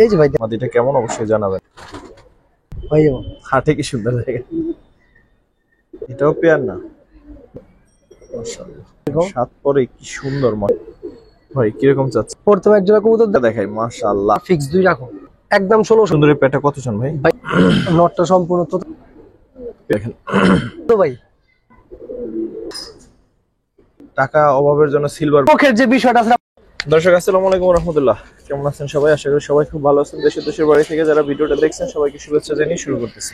এই যে ভাই মাদিটা কেমন অবশ্যই জানাবেন ভাই। হাটে কি সুন্দর লাগে, এটাও পেয়ার না মাশাআল্লাহ। সাত পরে কি সুন্দর ভাই, কিরকম চাচ্ছে? প্রথমে এক জোড়া কবুতর দেখাই মাশাআল্লাহ, ফিক্স 2 রাখো একদম 1600। সুন্দর পেয়ারটা কত চান ভাই? নটটা সম্পূর্ণ তো দেখেন তো ভাই, টাকা অভাবের জন্য সিলভার চোখের যে বিষয়টা আছে। দর্শক আসসালামু আলাইকুম রাহমাতুল্লাহ, কেমন আছেন সবাই? আশা করি সবাই খুব ভালো আছেন। দেশে দেশের বাড়ি থেকে যারা ভিডিওটা দেখছেন সবাইকে শুভেচ্ছা জানিয়ে শুরু করতেছি।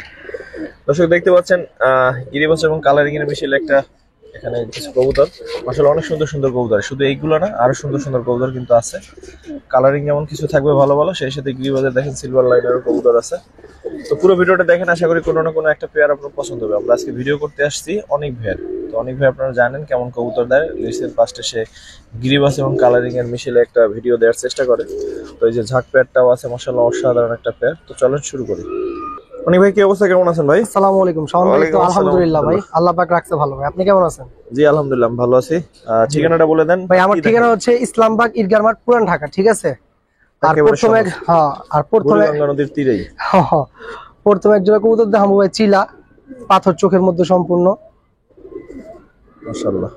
দর্শক দেখতে পাচ্ছেন গিরিবাস এবং কালারিং এর মিশেল একটা এখানে কিছু কবুতর, আসলে অনেক সুন্দর সুন্দর কবুতর, শুধু এইগুলো না আরো সুন্দর সুন্দর কবুতর কিন্তু আছে। কালারিং যেমন কিছু থাকবে ভালো ভালো, সেই সাথে গিরিবাজে দেখেন সিলভার লাইনেরও কবুতর আছে। তো পুরো ভিডিওটা দেখেন, আশা করি কোনো না কোনো একটা পেয়ার আপনার পছন্দ হবে। আমরা আজকে ভিডিও করতে আসছি অনেক ভাইয়ের, তো অনেক ভাই আপনারা জানেন কেমন কবুতর দেয়। লিস্টের ফার্স্টে সে গিরিবাস এবং কালারিং এর মিশেলে একটা ভিডিও দেওয়ার চেষ্টা করে। তো এই যে ঝাঁক পেয়ারটাও আছে মাশাআল্লাহ, অসাধারণ একটা পেয়ার। তো চলেন শুরু করি। অনেক ভাই কি অবস্থা, কেমন আছেন ভাই? আসসালামু আলাইকুম শাওন ভাই। তো আলহামদুলিল্লাহ ভাই, আল্লাহ পাক রাখছে ভালো। ভাই আপনি কেমন আছেন? জি আলহামদুলিল্লাহ ভালো আছি। ঠিকানাটা বলে দেন ভাই। আমার ঠিকানা হচ্ছে ইসলামবাগ ঈদগাহ মাঠ, পুরান ঢাকা, ঠিক আছে? আর প্রথমে গঙ্গা নদীর তীরেই প্রথমে এক জোড়া কবুতর দেখাবো ভাই, চিলা পাথর চোখের মধ্যে সম্পূর্ণ মাশাআল্লাহ।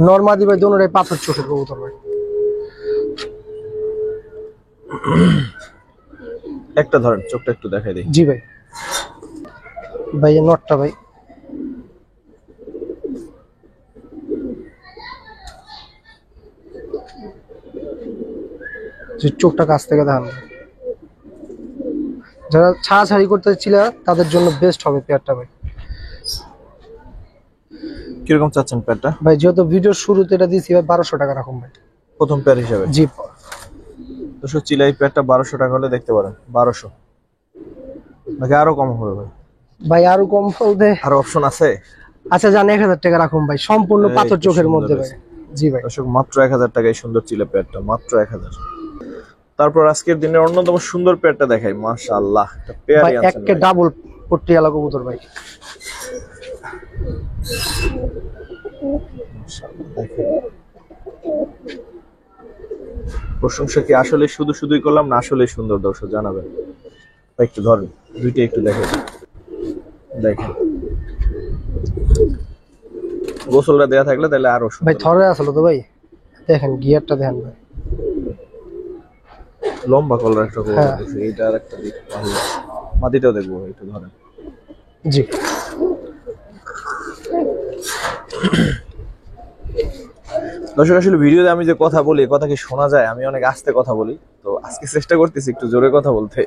নরমাদি ভাই, দোনোটাই পাথর চোখের কবুতর ভাই। একটা ধরেন, চোখটা একটু দেখাই দিই। জি ভাই। ভাই এই নটটা ভাই, যে চোখটা কাছ থেকে দেখান। যারা ছাড়াছাড়ি করতে ছিল তাদের জন্য বেস্ট হবে পেয়ারটা ভাই। কিরকম চাচ্ছেন পেয়ারটা? ভাই যেহেতু ভিডিওর শুরুতে এটা দিয়েছি ভাই, 1200 টাকা রাখুন ভাই প্রথম পেয়ার হিসাবে। জি। তো চিলাই পেয়ারটা 1200 টাকা হলে দেখতে পারেন। 1200 নাকি আরো কম হবে ভাই? ভাই আরো কম বলতে আরো অপশন আছে? আচ্ছা জান, 1000 টাকা রাখুন ভাই, সম্পূর্ণ পাথর চোখের মধ্যে ভাই। জি ভাই। দর্শক মাত্র 1000 টাকায় সুন্দর চিলা পেয়ারটা, মাত্র 1000। তারপর আজকের দিনের অন্যতম সুন্দর পেয়ারটা দেখাই মাশাআল্লাহ, একটা পেয়ারই ভাই আনছেন একে ভাই। ডাবল পট্টিওয়ালা কবুতর ভাই। প্রশংসা কি আসলে শুধু শুধুই করলাম না আসলে সুন্দর? দর্শক জানাবেন ভাই, একটু ধরেন দুইটা একটু দেখেন। দেখেন গোসলটা দেয়া থাকলে তাহলে আরো সুন্দর। ভাই থরে আসলো তো ভাই, দেখেন গিয়ারটা দেখেন ভাই, লম্বা কলার একটা কবুতর। হ্যাঁ। এইটা আর একটা দিক ভালো। মাদিটাও দেখবো একটু ধরেন। জি। দর্শক আসলে ভিডিওতে আমি যে কথা বলি, কথা কি শোনা যায়? আমি অনেক আস্তে কথা বলি, তো আজকে চেষ্টা করতেছি একটু জোরে কথা বলতে।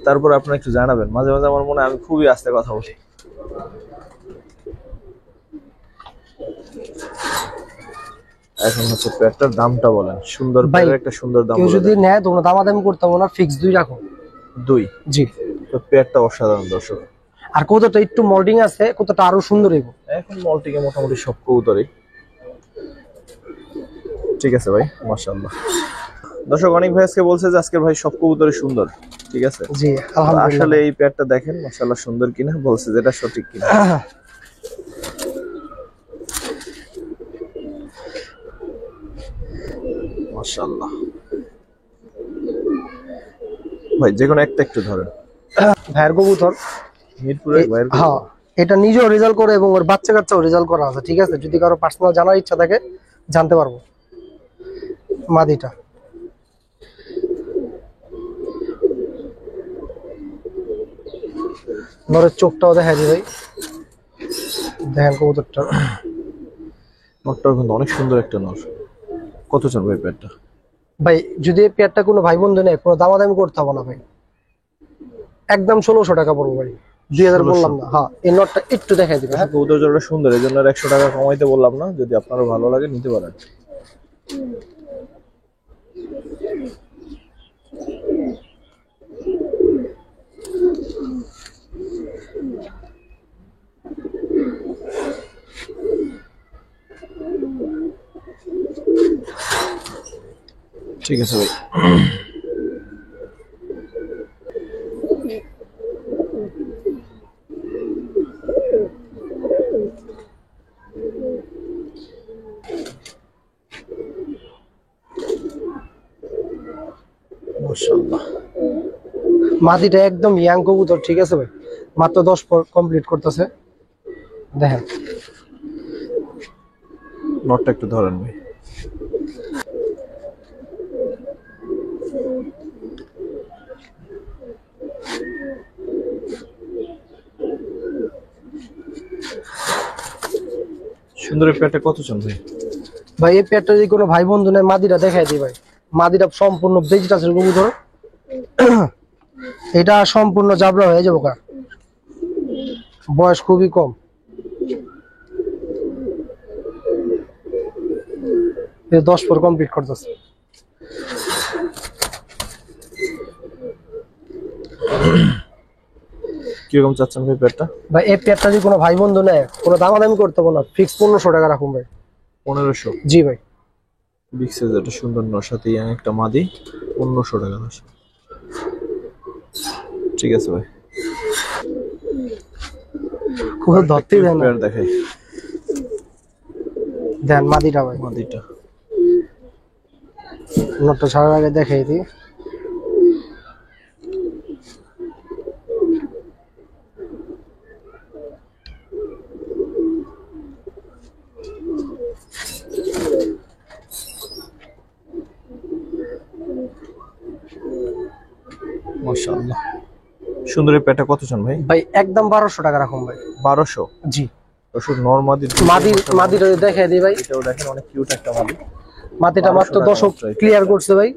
তারপর আপনারা একটু জানাবেন, মাঝে মাঝে আমার মনে হয় আমি খুবই আস্তে কথা বলি। এখন হচ্ছে পেয়ারটার দামটা বলেন, সুন্দর পেয়ারের একটা সুন্দর দাম কেউ বলে যদি দেন। নেয় তোমরা দামাদামি করতে হবে না, ফিক্স 2 রাখো। 2? জি। তো পেয়ারটা অসাধারণ দর্শক। আর কতটা একটু মোল্ডিং আছে, কতটা আরো সুন্দর হইব। এখন মলটিকে মোটামুটি সব কবুতরই ঠিক আছে ভাই, মাশাআল্লাহ। দর্শক অনেক ভাই আজকে বলছে যে আজকের ভাই সব কবুতরই সুন্দর, ঠিক আছে? জি আলহামদুলিল্লাহ। আসলে এই পেয়ারটা দেখেন মাশাআল্লাহ সুন্দর কিনা, বলছে যেটা সঠিক কিনা। মাশাআল্লাহ ভাই, যে কোনো একটা একটু ধরেন। ভাইয়ের কবুতর মিরপুরের ভাইয়ের হ্যাঁ, এটা নিজেও রেজাল্ট করে এবং ওর বাচ্চা কাচ্চাও রেজাল্ট করা আছে, ঠিক আছে? যদি কারো পার্সোনাল জানার ইচ্ছা থাকে জানতে পারবো। মাদিটা নরের চোখটাও দেখা যায় ভাই, দেখেন কবুতরটা। নটটাও কিন্তু অনেক সুন্দর একটা নর। কত চান ভাই পেয়ারটা? ভাই যদি এই পেয়ারটা কোনো ভাই বন্ধু নেয়, কোনো দামাদামি করতে হবে না ভাই, একদম 1600 টাকা পড়বো ভাই। 2000 বললাম না। হ্যাঁ, এই নটটা একটু দেখাই দিবে। হ্যাঁ কবুতর জোড়াটা সুন্দর, এই জন্য 100 টাকা কমাইতে বললাম না, যদি আপনারও ভালো লাগে নিতে পারেন। ঠিক আছে ভাই। মাশাআল্লাহ। মাদিটা একদম ইয়াং কবুতর, ঠিক আছে ভাই, মাত্র 10 পর কমপ্লিট করতেছে। দেখেন নটটা একটু ধরেন ভাই। সুন্দর পেয়ারটা কত চান ভাই? ভাই এই পেয়ারটা যদি কোনো ভাই বন্ধু নেয়, মাদিটা দেখাই দিই ভাই। মাদিটা সম্পূর্ণ ভেজিটাসের কবুতর, এটা সম্পূর্ণ জাবরা হয়ে যাবো কা, বয়স খুবই কম। 10 পর কমপ্লিট করতেছে। কিরকম চাচ্ছেন ভাই পেয়ারটা? ভাই এই পেয়ারটা যদি কোনো ভাই বন্ধু নেয়, কোনো দামাদামি করতে হবে না, ফিক্স 1500 টাকা রাখুন ভাই। 1500? জি ভাই। বিগ সাইজ একটা সুন্দর নর সাথে ইয়াং একটা মাদি, 1500 টাকা দাম। ঠিক আছে ভাই, খুব ধরতেই দেয় না। পেয়ার দেখাই। দেন মাদিটা ভাই, মাদিটা নটটা ছাড়ার আগে দেখাই দিই। মাশাআল্লাহ। সুন্দরের পেয়ারটা কত চান ভাই? ভাই একদম 1200 টাকা রাখুন ভাই। 1200? জি। দর্শক নর মাদিটা দেখাই দিই ভাই। এটাও দেখেন অনেক কিউট একটা মাদি। মাদিটা মাত্র 10 ক্লিয়ার করছে ভাই।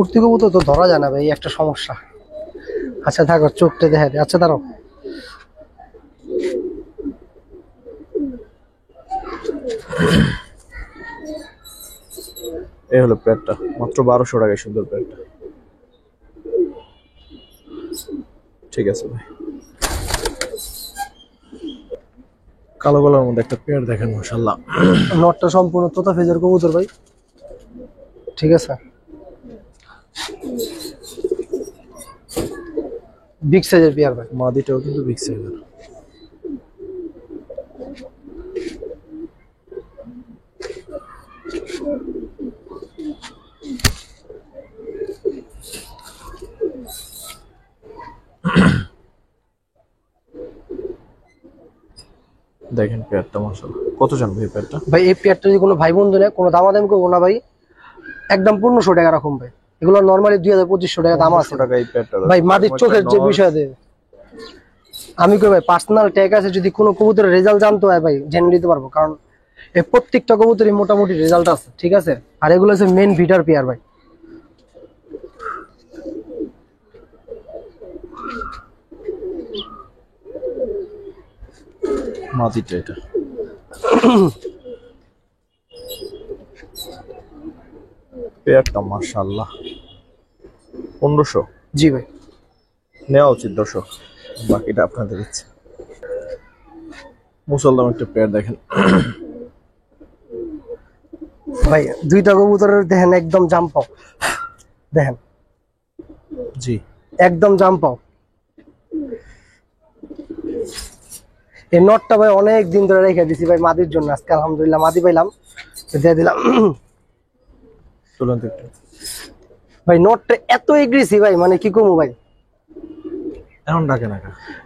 উঠতি কবুতর তো ধরা যায় না ভাই, একটা সমস্যা। আচ্ছা থাকো, চোখটা দেখাই দিই। আচ্ছা দাঁড়াও। এই হলো পেয়ারটা, মাত্র 1200 টাকায় সুন্দর পেয়ারটা। ঠিক আছে ভাই। কালো গলার মধ্যে একটা পেয়ার দেখেন, মাশাআল্লাহ। নটটা সম্পূর্ণ তোতা ফেজের কবুতর ভাই, ঠিক আছে। বিগ সাইজের পেয়ার ভাই। মাদিটাও কিন্তু বিগ সাইজের। দেখেন পেয়ারটা, মাশাআল্লাহ। কত জান ভাই পেয়ারটা? ভাই এই পেয়ারটা যদি কোনো ভাই বন্ধু নেয়, কোনো দামাদামি করবো না ভাই, একদম 1500 টাকা রাখুন ভাই। এগুলো নরমালি 2000-2500 টাকা দাম আছে টাকা এই পেয়ারটা ভাই। মাদির চোখের যে বিষয় দেয়, আমি কই ভাই পার্সোনাল ট্যাগ আছে, যদি কোনো কবুতরের রেজাল্ট জানতে হয় ভাই জেনে নিতে পারবো, কারণ এই প্রত্যেকটা কবুতরই মোটামুটি রেজাল্ট আছে, ঠিক আছে। আর এগুলো হচ্ছে মেন ভিটার পেয়ার ভাই। মাদিটা এটা পেয়ারটা মাশাআল্লাহ 1500। জি ভাই। নেওয়া উচিত দর্শক, বাকিটা আপনাদের ইচ্ছে। মুসলমান একটা পেয়ার দেখেন ভাই, দুইটা কবুতরের দেখেন একদম জাম্পাও, দেখেন জি একদম জাম্পাও। এই নটটা ভাই অনেক দিন ধরে রেখে দিছি ভাই মাদির জন্য, আজকে আলহামদুলিল্লাহ মাদি পাইলাম, দিয়ে দিলাম। তুলুন তো একটু ভাই নটটা এত এগ্রেসিভ ভাই, মানে কি কমু ভাই। এখন ডাকে না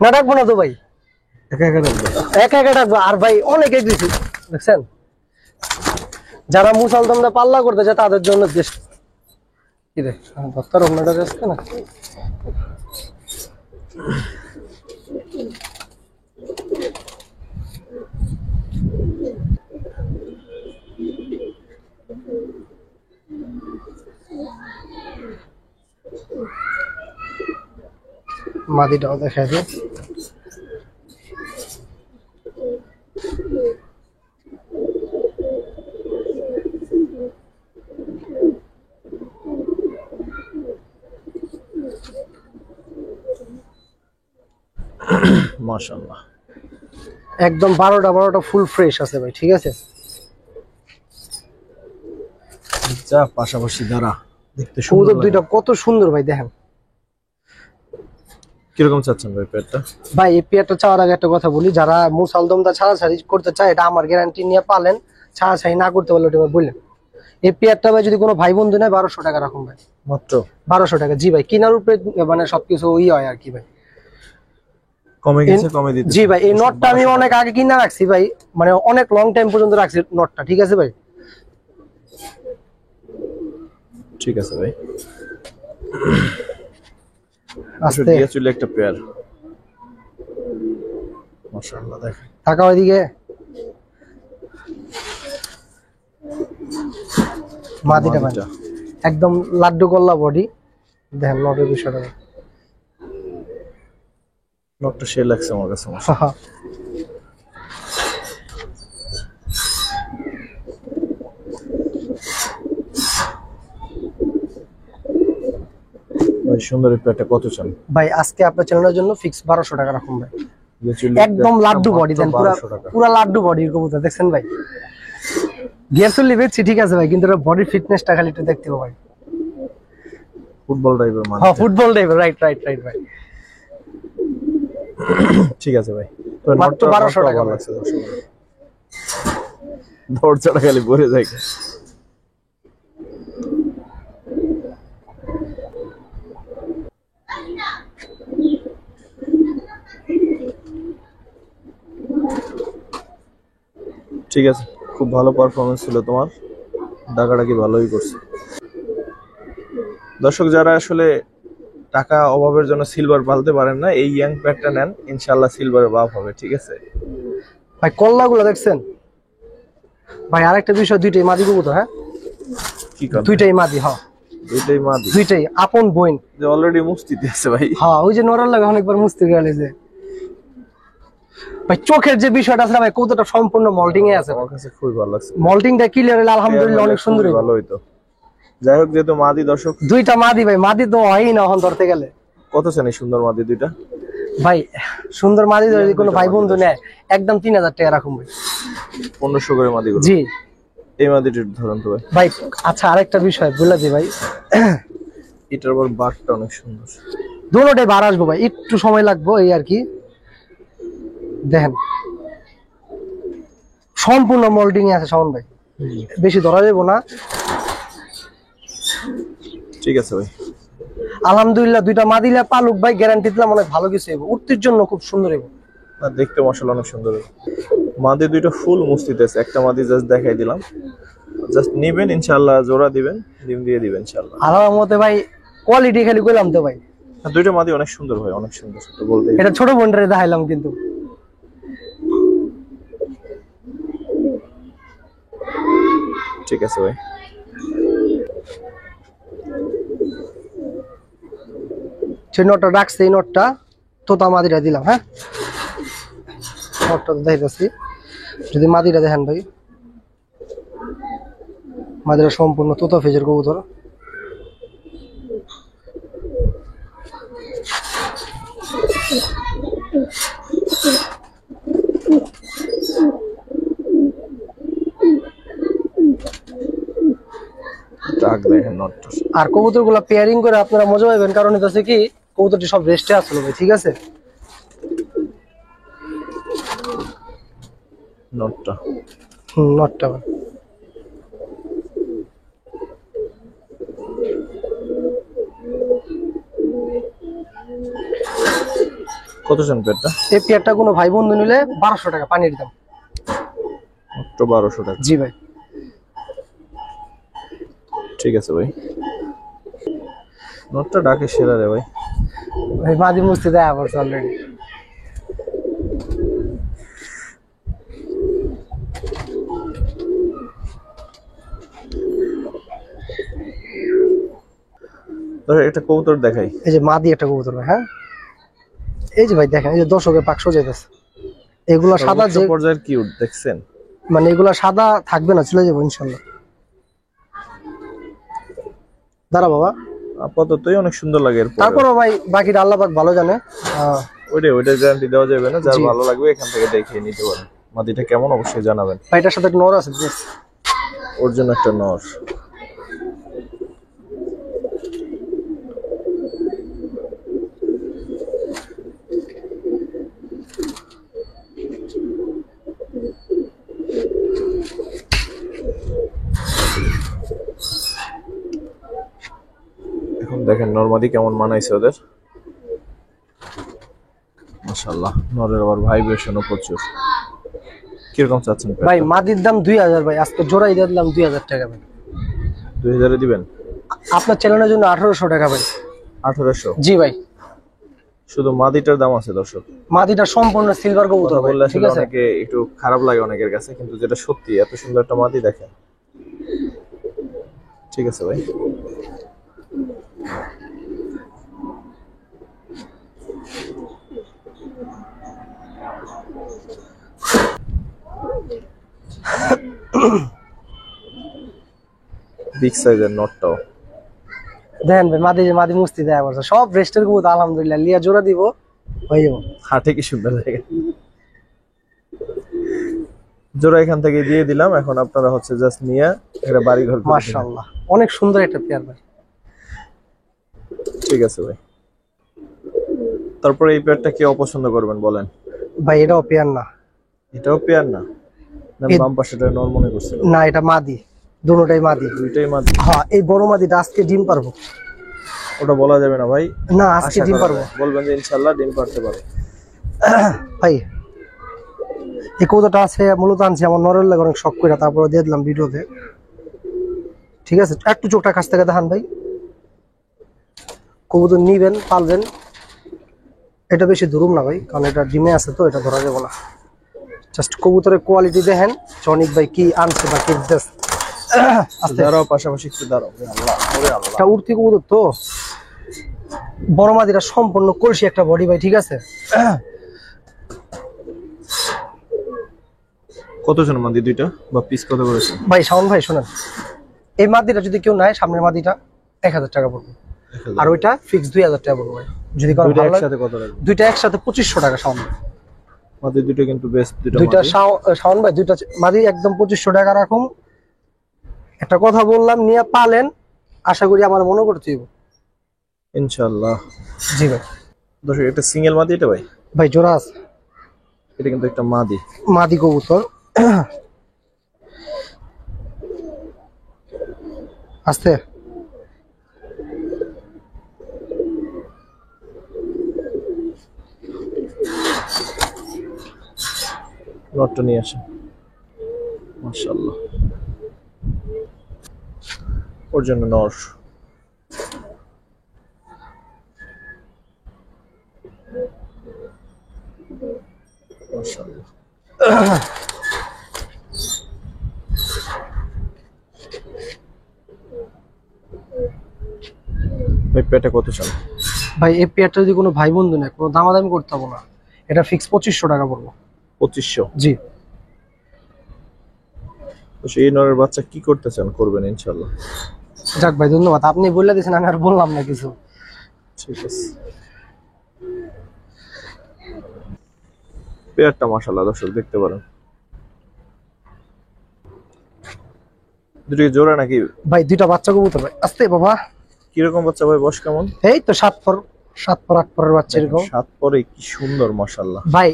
না ডাকবো না তো ভাই, একা একা ডাকবে। একা একা ডাকবো। আর ভাই অনেক এগ্রেসিভ, দেখছেন, যারা মুসলদমরা পাল্লা করতে যায় তাদের জন্য বেশ। কি রে ভক্তার অন্যটা আসছে না। মাদিটাও দেখাই দিই। মাশাআল্লাহ একদম 12টা ফুল ফ্রেশ আছে ভাই, ঠিক আছে। যা পাশাপাশি দাঁড়া, দেখতে সুন্দর কবুতর লাগে। দুইটা কত সুন্দর ভাই, দেখেন। কিরকম চাচ্ছেন ভাই পেয়ারটা? ভাই এই পেয়ারটা চাওয়ার আগে একটা কথা বলি, যারা মুসালদমটা ছাড়াছাড়ি করতে চায়, এটা আমার গ্যারান্টি নিয়ে পালেন, ছাড়াছাড়ি না করতে পারলে ওটা বললেন। এই পেয়ারটা ভাই যদি কোনো ভাই বন্ধু নেয় 1200 টাকা রাখুন ভাই, মাত্র 1200 টাকা। জি ভাই, কেনার উপরে মানে সবকিছু ওই হয় আর কি ভাই। কমে গেছে, কমে দিতে। জি ভাই, এই নটটা আমি অনেক আগে কিনা রাখছি ভাই, মানে অনেক লং টাইম পর্যন্ত রাখছি নটটা, ঠিক আছে ভাই। ঠিক আছে ভাই। আস্তে দিয়া চলে একটা পেয়ার, মাশাআল্লাহ দেখেন। টাকা ওইদিকে মাদিটা ভাই একদম লাড্ডু গোল্লা বডি, দেখেন নটের বিষয়টা। নটটা সে লাগছে আমার কাছে। ভাই সুন্দর এই পেয়ারটা কত চান ভাই? আজকে আপনার চ্যানেলের জন্য ফিক্স 1200 টাকা রাখুন ভাই। দিয়া চলে একদম লাড্ডু বডি, দেন পুরো 1200 টাকা। পুরো লাড্ডু বডির কবুতর দেখছেন ভাই। গিয়ারসুল লিবেছি ঠিক আছে ভাই, কিন্তু বডি ফিটনেসটা খালি একটু দেখতে হবে ভাই। ফুটবল টাইপের মানে। হ্যাঁ ফুটবল টাইপের, রাইট রাইট রাইট ভাই। ঠিক আছে ভাই, তো মাত্র 1200 টাকা ভালো লাগছে দর্শক। দরজাটা খালি ভরে যায়। ঠিক আছে, খুব ভালো পারফরমেন্স ছিল তোমার, ডাকাডাকি ভালোই করছে। দর্শক যারা আসলে টাকা অভাবের জন্য সিলভার পালতে পারেন না, এই ইয়াং প্যাডটা নেন, ইনশাআল্লাহ সিলভারের বাপ হবে। ঠিক আছে ভাই, কল্লাগুলো দেখছেন ভাই? আরেকটা বিষয়, দুইটাই মাদি কবুতর। হ্যাঁ কি কথা, দুইটাই মাদি। হ্যাঁ দুইটাই মাদি, দুইটাই আপন বোন। যে অলরেডি মুস্তিতে আছে ভাই। হ্যাঁ ওই যে নরার লাগে অনেকবার মুস্তি গেলে যে ভাই, চোখের যে বিষয়টা আছে না ভাই, কতটা সম্পূর্ণ মল্টিং এ আছে। আমার কাছে খুবই ভালো লাগছে, মল্টিংটা ক্লিয়ার হলে আলহামদুলিল্লাহ অনেক সুন্দর হইবো। ভালো হইতো। যাই হোক, যেহেতু মাদি দর্শক, দুইটা মাদি ভাই, মাদি তো হয়ই না এখন ধরতে গেলে। কত চান এই সুন্দর মাদি দুইটা? ভাই সুন্দর মাদি যদি কোনো ভাই বন্ধু নেয় একদম 3000 টাকা রাখুন ভাই। 1500 করে মাদি গুলো। জি এই মাদিটা ধরুন তো ভাই। ভাই আচ্ছা, আরেকটা বিষয় বলে দিই ভাই, এটার আবার বাটটা অনেক সুন্দর। দুটোটাই বার আসবো ভাই, একটু সময় লাগবে এই আর কি। দেখেন সম্পূর্ণ মোল্ডিং এ আছে শাওন ভাই, বেশি ধরা যাবো না। ঠিক আছে ভাই, আলহামদুলিল্লাহ দুইটা মাদিলা পালুক ভাই, গ্যারান্টি দিলাম অনেক ভালো কিছু হইব, উঠতির জন্য খুব সুন্দর হইব। না দেখতে মাশাআল্লাহ অনেক সুন্দর। মাদি দুইটা ফুল মুস্তিতে আছে, একটা মাদি জাস্ট দেখাই দিলাম, জাস্ট নেবেন ইনশাআল্লাহ, জোড়া দিবেন, ডিম দিয়ে দিবেন ইনশাআল্লাহ। আমার মতে ভাই কোয়ালিটি খালি কইলাম তো ভাই। দুইটা মাদি অনেক সুন্দর ভাই, অনেক সুন্দর, তো বলতে এটা ছোট বোনটারে দেখাইলাম কিন্তু। ঠিক আছে ভাই, সেই নোটটা রাখছে, এই নোটটা তোতা মাদিটা দিলাম। হ্যাঁ নোটটা দেখাইতেছি, যদি মাদিটা দেখেন ভাই, মাদিরা সম্পূর্ণ তোতা ফেজের কবুতর। ডাক দেখেন নটটা। আর কবুতর গুলা পেয়ারিং করে আপনারা মজা পাবেন, কারণ এটা হচ্ছে কি কবুতরটি সব রেস্টে আসলো ভাই, ঠিক আছে। নটটা নটটা ভাই কত চান পেয়ারটা? এই পেয়ারটা কোনো ভাই বন্ধু নিলে 1200 টাকা পানির দাম। মাত্র 1200 টাকা। জি ভাই, ঠিক আছে ভাই, নটটা ডাকে সেরা রে ভাই। ভাই মাদি মুস্তি দেয়া পড়ছে অলরেডি। ধর একটা কবুতর দেখাই, এই যে মাদি একটা কবুতর ভাই। হ্যাঁ এই যে ভাই দেখেন, এই যে দর্শকের পাকশো যাইতেছে, এগুলা সাদা যে পর্যায়ের কিউট দেখছেন, মানে এগুলা সাদা থাকবে না, চলে যাবো ইনশাল্লাহ। দাঁড়া বাবা, আপাততই অনেক সুন্দর লাগে। এরপর তারপরও ভাই বাকিটা আল্লাহ পাক ভালো জানে। ওইটার গ্যারান্টি দেওয়া যাবে না, যার জি। ভালো লাগবে এখান থেকে দেখে নিতে পারেন। মাদিটা কেমন অবশ্যই জানাবেন। ভাই এটার সাথে একটা নর আছে বেশ। ওর জন্য একটা নর। দেখেন নরমাদি কেমন মানাইছে ওদের, মাশাআল্লাহ। নরের আবার ভাইব্রেশনও প্রচুর। কিরকম চাচ্ছেন ভাই মাদির দাম 2000 ভাই, আজকে জোড়াই দিয়ে দিলাম 2000 টাকা ভাই। 2000 দিবেন? আপনার চ্যানেলের জন্য 1800 টাকা ভাই। 1800? জি ভাই। শুধু মাদিটার দাম আছে দর্শক। মাদিটা সম্পূর্ণ সিলভার কবুতর ভাই, বললে ঠিক আসলে আছে। অনেকে একটু খারাপ লাগে অনেকের কাছে, কিন্তু যেটা সত্যি এত সুন্দর একটা মাদি দেখেন। ঠিক আছে ভাই। বিগ সাইজের নটটাও দেখেন ভাই, মাদি মুস্তি দেয়া করছে সব রেস্টের কবুতর, আলহামদুলিল্লাহ। লিয়া জোড়া দিব হয়ে যাবো। হাটে কি সুন্দর লাগে। জোড়া এখান থেকে দিয়ে দিলাম, এখন আপনারা হচ্ছে জাস্ট নিয়ে এটা বাড়ি ঘর করে দিবেন। মাশাআল্লাহ, অনেক সুন্দর একটা পেয়ার ভাই। ঠিক আছে ভাই। তারপরে এই পেয়ারটা কে অপছন্দ করবেন বলেন? ভাই এটাও পেয়ার না। এটাও পেয়ার না? না বাম পাশেটা নর মনে করছিল। না, এটা মাদি, দুটোটাই মাদি। দুইটাই মাদি? হ্যাঁ, এই বড় মাদিটা আজকে ডিম পারবো। ওটা বলা যাবে না ভাই। না, আজকে আশা ডিম করা পারবো। যায়। বলবেন যে ইনশাআল্লাহ ডিম পারতে পারে। ভাই এই কবুতরটা আছে মূলত আনছি আমার নরের লাগে অনেক শখ করে, তারপরে দিয়ে দিলাম ভিডিওতে। ঠিক আছে, একটু চোখটা কাছ থেকে দেখান ভাই। কবুতর নিবেন, পালবেন, এটা বেশি দূরম না ভাই, কারণ এটা ডিমে আছে তো এটা ধরা যাবে না। জাস্ট কবুতরের কোয়ালিটি দেখেন জনিক ভাই কি আনছে বা কি দিতেছে। দাঁড়াও, পাশাপাশি একটু দাঁড়াও। আল্লাহ, ওরে আল্লাহ। এটা উঠতি কবুতর তো, বড় মাদিটা সম্পূর্ণ কলসি একটা বডি ভাই, ঠিক আছে। কত জন মাদি দুইটা, বা পিস কত করেছে ভাই শাওন ভাই শোনেন, এই মাদিটা যদি কেউ নেয়, সামনের মাদিটা 1000 টাকা পড়বে, আর ওইটা ফিক্স 2000 টাকা পড়বে ভাই। যদি কারো দুইটা ভালো লাগে, একসাথে কত লাগবে? দুইটা একসাথে 2500 টাকা শাওন ভাই। মাদি দুইটা কিন্তু বেস্ট দুইটা দুইটা মাদি। শাওন ভাই, দুইটা মাদি একদম 2500 টাকা রাখুন। একটা কথা বললাম, নিয়ে পালেন, আশা করি আমার মনে করতে হইব ইনশাআল্লাহ। জি ভাই। দর্শক এটা সিঙ্গেল মাদি এটা ভাই? ভাই জোড়া আছে, এটা কিন্তু একটা মাদি। মাদি কবুতর। আস্তে নটটা নিয়ে আসে, মাশাআল্লাহ। ওর জন্য নর। মাশাআল্লাহ। এই পেটে কত চান ভাই? এই পেয়ারটা যদি কোনো ভাই বন্ধু নেয়, কোনো দামাদামি করতে হবে না, এটা ফিক্স 2500 টাকা পড়বো। 2500? জি। তো সেই নরের বাচ্চা কি করতে চান, করবেন ইনশাআল্লাহ। যাক ভাই, ধন্যবাদ, আপনি বলে দিয়েছেন, আমি আর বললাম না কিছু। ঠিক আছে। পেয়ারটা মাশাআল্লাহ দর্শক দেখতে পারেন। দুটো জোড়া নাকি ভাই? দুইটা বাচ্চা কবুতর ভাই। আস্তে বাবা। কিরকম বাচ্চা ভাই, বয়স কেমন? এই তো 7 পর 8 পরের বাচ্চা এরকম। 7 পরে, কি সুন্দর মাশাআল্লাহ ভাই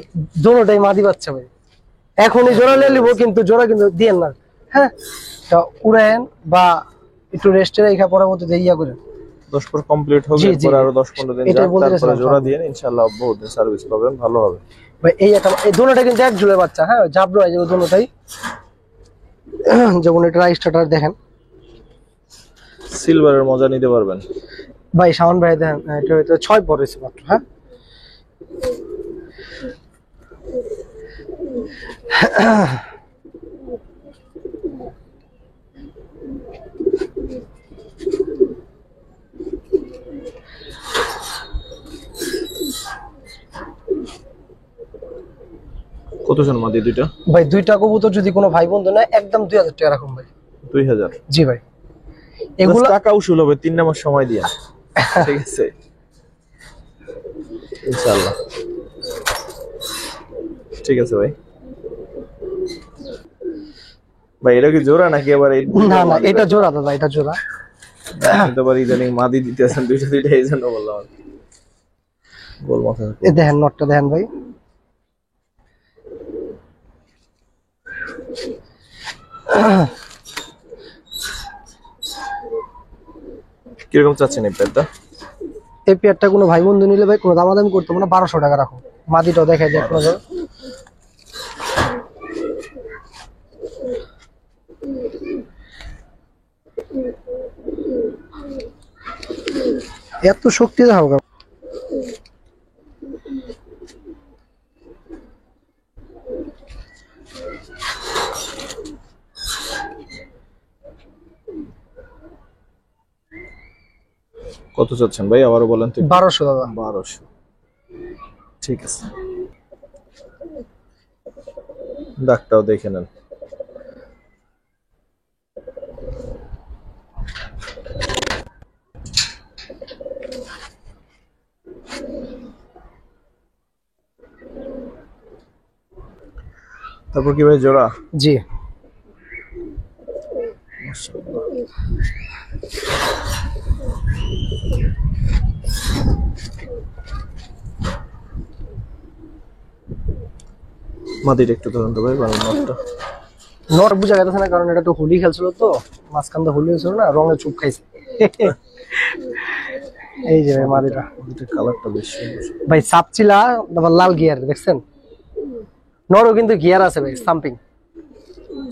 দুটোটাই মাদি বাচ্চা ভাই। এখনই জোড়া নিয়ে নিব, কিন্তু জোড়া কিন্তু দিয়েন না, হ্যাঁ? তা উড়েন বা একটু রেস্টে রেখে পরবর্তীতে ইয়া করেন। 10 পর কমপ্লিট হবে, জি, জি। এরপর আরো 10-15 দিন এটাই যাক, বলতে তারপরে চাইছিলাম, জোড়া সব। দিয়ে ইনশাআল্লাহ বহুত দিন সার্ভিস পাবেন, ভালো হবে। ভাই এই একটা, এই দুটোটা কিন্তু এক ঝুলের বাচ্চা, হ্যাঁ? জাবলো এই যে দুটোটাই। যেমন এটা স্টার্টার দেখেন সিলভারের মজা নিতে পারবেন। ভাই। শাওন ভাই দেখেন, এটা হয়তো 6 পরেছে মাত্র, হ্যাঁ? কত জন মাদি দুইটা? ভাই দুইটা কবুতর যদি কোনো ভাই বন্ধু নেয়, একদম 2000 টাকা রাখুন ভাই। 2000? জি ভাই। এগুলো টাকা উসুল হবে, 3 মাস সময় দিয়া। ঠিক আছে ইনশাআল্লাহ। ঠিক আছে ভাই। ভাই এটা কি জোড়া নাকি আবার? না না, এটা জোড়া দাদা, এটা জোড়া। তো আবার ইদানিং মাদি দিতেছেন দুইটা দুইটা, এই জন্য বললাম। গোল মাথা। এই দেখেন নটটা দেখেন ভাই। কিরকম চাচ্ছেন এই পেয়ারটা? এই পেয়ারটা কোনো ভাই বন্ধু নিলে ভাই কোনো দামাদামি করতে না, 1200 টাকা রাখো। মাদিটাও দেখাই দেয় আপনাদের। এত শক্তি দেখাও কেন? কত চাচ্ছেন ভাই আবারও বলেন তো? 1200 দাদা। 1200। ঠিক আছে, দাগটাও দেখে নেন। তারপর কি ভাই জোড়া? জি মাদিটা একটু ধরুন তো ভাই, ভালো নটটা। নর বুঝা গেছে না, কারণ এটা তো হোলি খেলছিল তো, মাঝখান তো হোলি হয়েছিল না, রঙের চুপ খাইছে। এই যে ভাই মাদিটা, মাদিটার কালারটা বেশ সুন্দর। ভাই সাপচিলা আবার লাল গিয়ার দেখছেন। নরও কিন্তু গিয়ার আছে ভাই, সাম্পিং।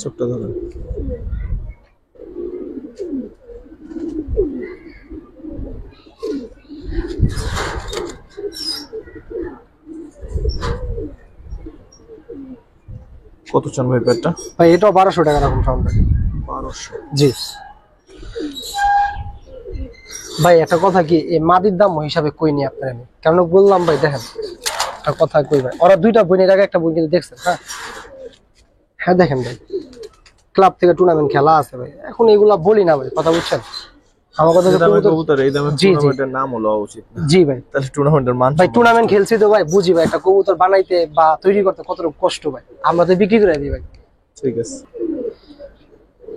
চোখটা ধরুন। কত চান ভাই পেয়ারটা? ভাই এটাও 1200 টাকা রাখুন সাউন্ড। 1200। জি ভাই একটা কথা কি, এই মাদির দাম ওই হিসাবে কই নি আপনার, আমি কেমন বললাম ভাই, দেখেন একটা কথা কই ভাই, ওরা দুইটা বই এর আগে একটা বই কিন্তু দেখছেন। হ্যাঁ হ্যাঁ দেখেন ভাই, ক্লাব থেকে টুর্নামেন্ট খেলা আছে ভাই, এখন এগুলা বলি না ভাই, কথা বুঝছেন আমার কথা? কবুতর এই দামে টুর্নামেন্টের নাম হলো উচিত না। জি ভাই, তাহলে টুর্নামেন্টের মান ভাই টুর্নামেন্ট খেলছি তো ভাই, বুঝি ভাই একটা কবুতর বানাইতে বা তৈরি করতে কতটুকু কষ্ট ভাই, আমরা তো বিক্রি করে দিই ভাই। ঠিক আছে,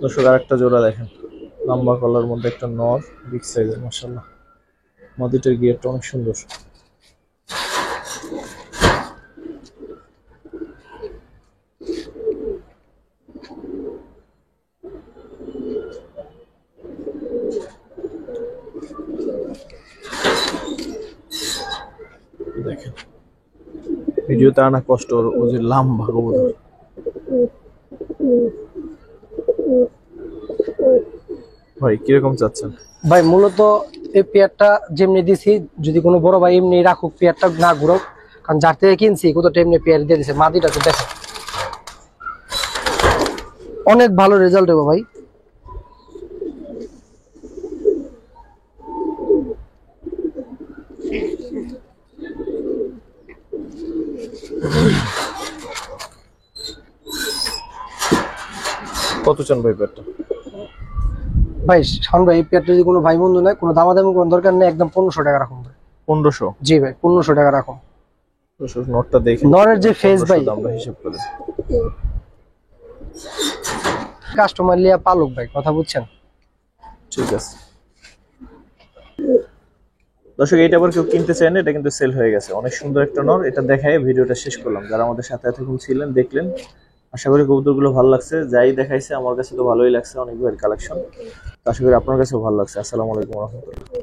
দর্শক আরেকটা জোড়া দেখেন, লম্বা কলার মধ্যে একটা নর, বিগ সাইজের, মাশাআল্লাহ। মাদিটার গিয়ারটা অনেক সুন্দর। দেখেন ভিডিওতে আনা কষ্ট, ও যে লম্বা কবুতর। ভাই কিরকম চাচ্ছেন? ভাই মূলত এই পেয়ারটা যেমনি দিছি, যদি কোনো বড় ভাই এমনি রাখুক, পেয়ারটা না ঘুরুক, কারণ যার থেকে কিনছি কত এমনি পেয়ার দিয়ে দিছে। মাদিটা তো দেখো অনেক ভালো রেজাল্ট হবে ভাই। কত চান ভাই পেয়ারটা? ভাই শাওন ভাই এই পেয়ারটা যদি কোনো ভাই বন্ধু নেয়, কোনো দামাদামি কোনো দরকার নেই, একদম 1500 টাকা রাখুন ভাই। 1500? জি ভাই 1500 টাকা রাখুন। দর্শক নটটা দেখেন, নরের যে ফেস ভাই, আমরা হিসাব করে কাস্টমার লিয়া পালুক ভাই, কথা বুঝছেন? ঠিক আছে দর্শক, এইটা আবার কেউ কিনতে চায় না, এটা কিন্তু সেল হয়ে গেছে। অনেক সুন্দর একটা নর, এটা দেখায় ভিডিওটা শেষ করলাম। যারা আমাদের সাথে এতক্ষণ ছিলেন, দেখলেন, আশা করি কবুতরগুলো ভালো লাগছে। যাই দেখাইছে আমার কাছে তো ভালোই লাগছে, অনেক ভালো কালেকশন। আশা করি আপনার কাছেও ভালো লাগছে। আসসালামু আলাইকুম ওয়া রাহমাতুল্লাহ।